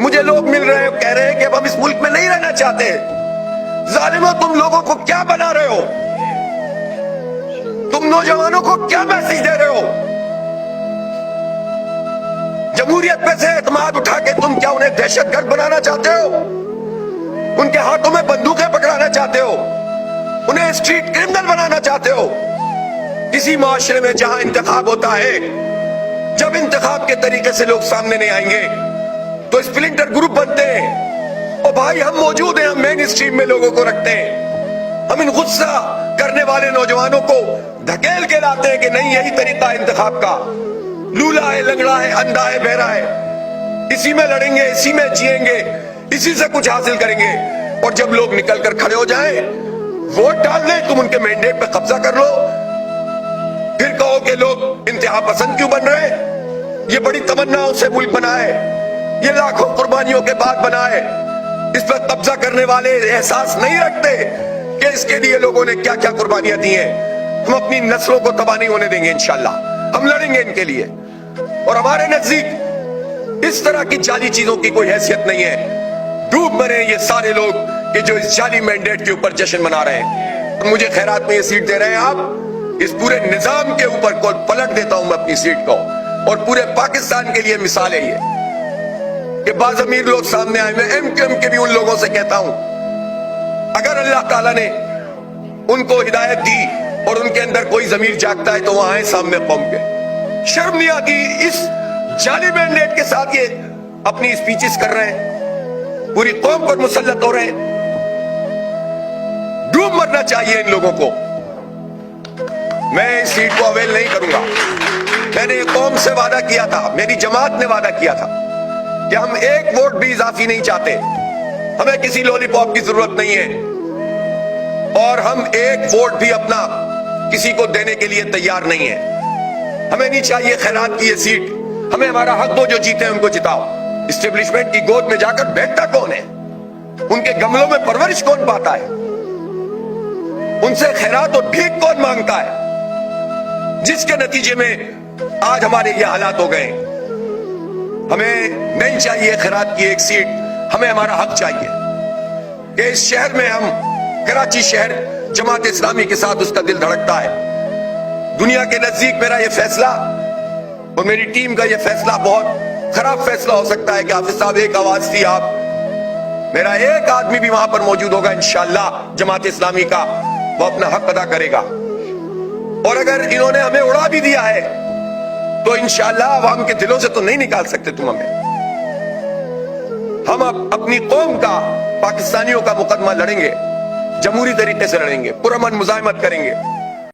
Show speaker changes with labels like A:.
A: مجھے لوگ مل رہے ہیں کہہ رہے ہیں کہ اب ہم اس ملک میں نہیں رہنا چاہتے. ظالموں تم لوگوں کو کیا بنا رہے ہو؟ تم نوجوانوں کو کیا میسج دے رہے ہو؟ جمہوریت پہ سے اعتماد اٹھا کے تم کیا انہیں دہشت گرد بنانا چاہتے ہو؟ ان کے ہاتھوں میں بندوقیں پکڑانا چاہتے ہو؟ انہیں اسٹریٹ کرمنل بنانا چاہتے ہو؟ کسی معاشرے میں جہاں انتخاب ہوتا ہے، جب انتخاب کے طریقے سے لوگ سامنے نہیں آئیں گے تو اسپلنٹر گروپ بنتے ہیں. اور بھائی ہم موجود ہیں، ہم مین اسٹریم میں لوگوں کو رکھتے ہیں. ہم ان غصہ کرنے والے نوجوانوں کو دھکیل کے لاتے ہیں کہ نہیں، یہی طریقہ انتخاب کا. لولا ہے، لنگڑا ہے، اندھا ہے، بہرا ہے، اسی میں لڑیں گے، اسی میں جیئیں گے، اسی سے کچھ حاصل کریں گے. اور جب لوگ نکل کر کھڑے ہو جائیں، ووٹ ڈال دیں، تم ان کے مینڈیٹ پہ قبضہ کر لو، پھر کہو کہ لوگ انتہا پسند کیوں بن رہے ہیں؟ یہ بڑی تمناؤں سے ملک بنا ہے، یہ لاکھوں قربانیوں کے بعد بنا ہے. اس پر قبضہ کرنے والے احساس نہیں رکھتے کہ اس کے لیے لوگوں نے کیا کیا قربانیاں دی ہیں. ہم اپنی نسلوں کو تباہ نہیں ہونے دیں گے انشاءاللہ. ہم لڑیں گے ان کے لیے. اور ہمارے نزدیک اس طرح کی جعلی چیزوں کی کوئی حیثیت نہیں ہے. ڈوب مرے یہ سارے لوگ کہ جو اس جعلی مینڈیٹ کے اوپر جشن منا رہے ہیں. مجھے خیرات میں یہ سیٹ دے رہے ہیں آپ، اس پورے نظام کے اوپر کو پلٹ دیتا ہوں میں اپنی سیٹ کو. اور پورے پاکستان کے لیے مثال ہے یہ کہ بعض امیر لوگ سامنے آئے. میں ایم کیو ایم کے بھی ان لوگوں سے کہتا ہوں، اگر اللہ تعالیٰ نے ان کو ہدایت دی اور ان کے اندر کوئی ضمیر جاگتا ہے تو وہ آئیں سامنے قوم کے. شرم نہیں آتی اس جعلی مینڈیٹ کے ساتھ یہ اپنی اسپیچز کر رہے ہیں، پوری قوم پر مسلط ہو رہے ہیں. ڈوب مرنا چاہیے ان لوگوں کو. میں اس سیٹ کو اویل نہیں کروں گا. میں نے قوم سے وعدہ کیا تھا، میری جماعت نے وعدہ کیا تھا کہ ہم ایک ووٹ بھی اضافی نہیں چاہتے. ہمیں کسی لولی پاپ کی ضرورت نہیں ہے، اور ہم ایک ووٹ بھی اپنا کسی کو دینے کے لیے تیار نہیں ہیں. ہمیں نہیں چاہیے خیرات کی یہ سیٹ. ہمیں ہمارا حق دو، جو جیتے ہیں ان کو جتاؤ. اسٹیبلشمنٹ کی گود میں جا کر بیٹھتا کون ہے؟ ان کے گملوں میں پرورش کون پاتا ہے؟ ان سے خیرات اور بھیک کون مانگتا ہے؟ جس کے نتیجے میں آج ہمارے یہ حالات ہو گئے. ہمیں نہیں چاہیے خیرات کی ایک سیٹ. ہمیں ہمارا حق چاہیے کہ اس شہر میں ہم، کراچی شہر جماعت اسلامی کے ساتھ اس کا دل دھڑکتا ہے. دنیا کے نزدیک میرا یہ فیصلہ اور میری ٹیم کا یہ فیصلہ بہت خراب فیصلہ ہو سکتا ہے کہ حافظ صاحب ایک آواز تھی آپ، میرا ایک آدمی بھی وہاں پر موجود ہوگا انشاءاللہ جماعت اسلامی کا، وہ اپنا حق ادا کرے گا. اور اگر انہوں نے ہمیں اڑا بھی دیا ہے تو انشاءاللہ عوام کے دلوں سے تو نہیں نکال سکتے تم ہمیں. ہم اپنی قوم کا، پاکستانیوں کا مقدمہ لڑیں گے، جمہوری طریقے سے لڑیں گے، پرامن مزاحمت کریں گے.